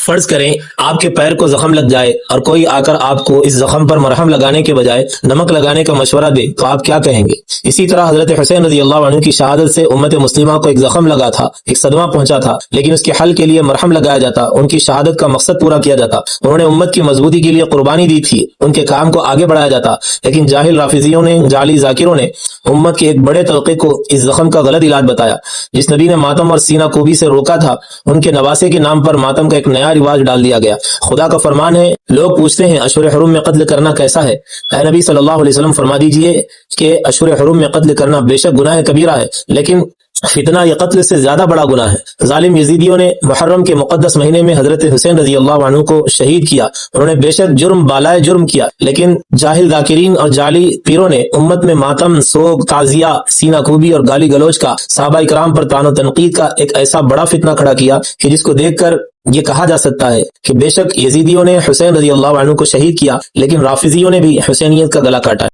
فرض کریں آپ کے پیر کو زخم لگ جائے اور کوئی آ کر آپ کو اس زخم پر مرہم لگانے کے بجائے نمک لگانے کا مشورہ دے تو آپ کیا کہیں گے؟ اسی طرح حضرت حسین رضی اللہ عنہ کی شہادت سے امت مسلمہ کو ایک زخم لگا تھا، ایک صدمہ پہنچا تھا، لیکن اس کے حل کے لیے مرہم لگایا جاتا، ان کی شہادت کا مقصد پورا کیا جاتا، انہوں نے امت کی مضبوطی کے لیے قربانی دی تھی، ان کے کام کو آگے بڑھایا جاتا۔ لیکن جاہل رافضیوں نے، جعلی ذاکروں نے امت کے ایک بڑے طبقے کو اس زخم کا غلط علاج بتایا۔ جس نبی نے ماتم اور سینہ کوبی سے روکا تھا، ان کے نواسے کے نام پر ماتم کا ایک نیا رواج ڈال دیا گیا۔ خدا کا فرمان ہے، لوگ پوچھتے ہیں اشہر حرم میں قتل کرنا کیسا ہے؟ اے نبی صلی اللہ علیہ وسلم فرما دیجئے کہ اشہر حرم میں قتل کرنا بے شک گناہ کبیرہ ہے، لیکن فتنہ یہ قتل سے زیادہ بڑا گناہ ہے۔ ظالم یزیدیوں نے محرم کے مقدس مہینے میں حضرت حسین رضی اللہ عنہ کو شہید کیا، انہوں نے بے شک جرم بالائے جرم کیا، لیکن جاہل ذاکرین اور جعلی پیروں نے امت میں ماتم، سوگ، تعزیہ، سینہ کوبی اور گالی گلوچ کا، صحابہ کرام پر طعن و تنقید کا ایک ایسا بڑا فتنہ کھڑا کیا کہ جس کو دیکھ کر یہ کہا جا سکتا ہے کہ بے شک یزیدیوں نے حسین رضی اللہ عنہ کو شہید کیا، لیکن رافضیوں نے بھی حسینیت کا گلا کاٹا۔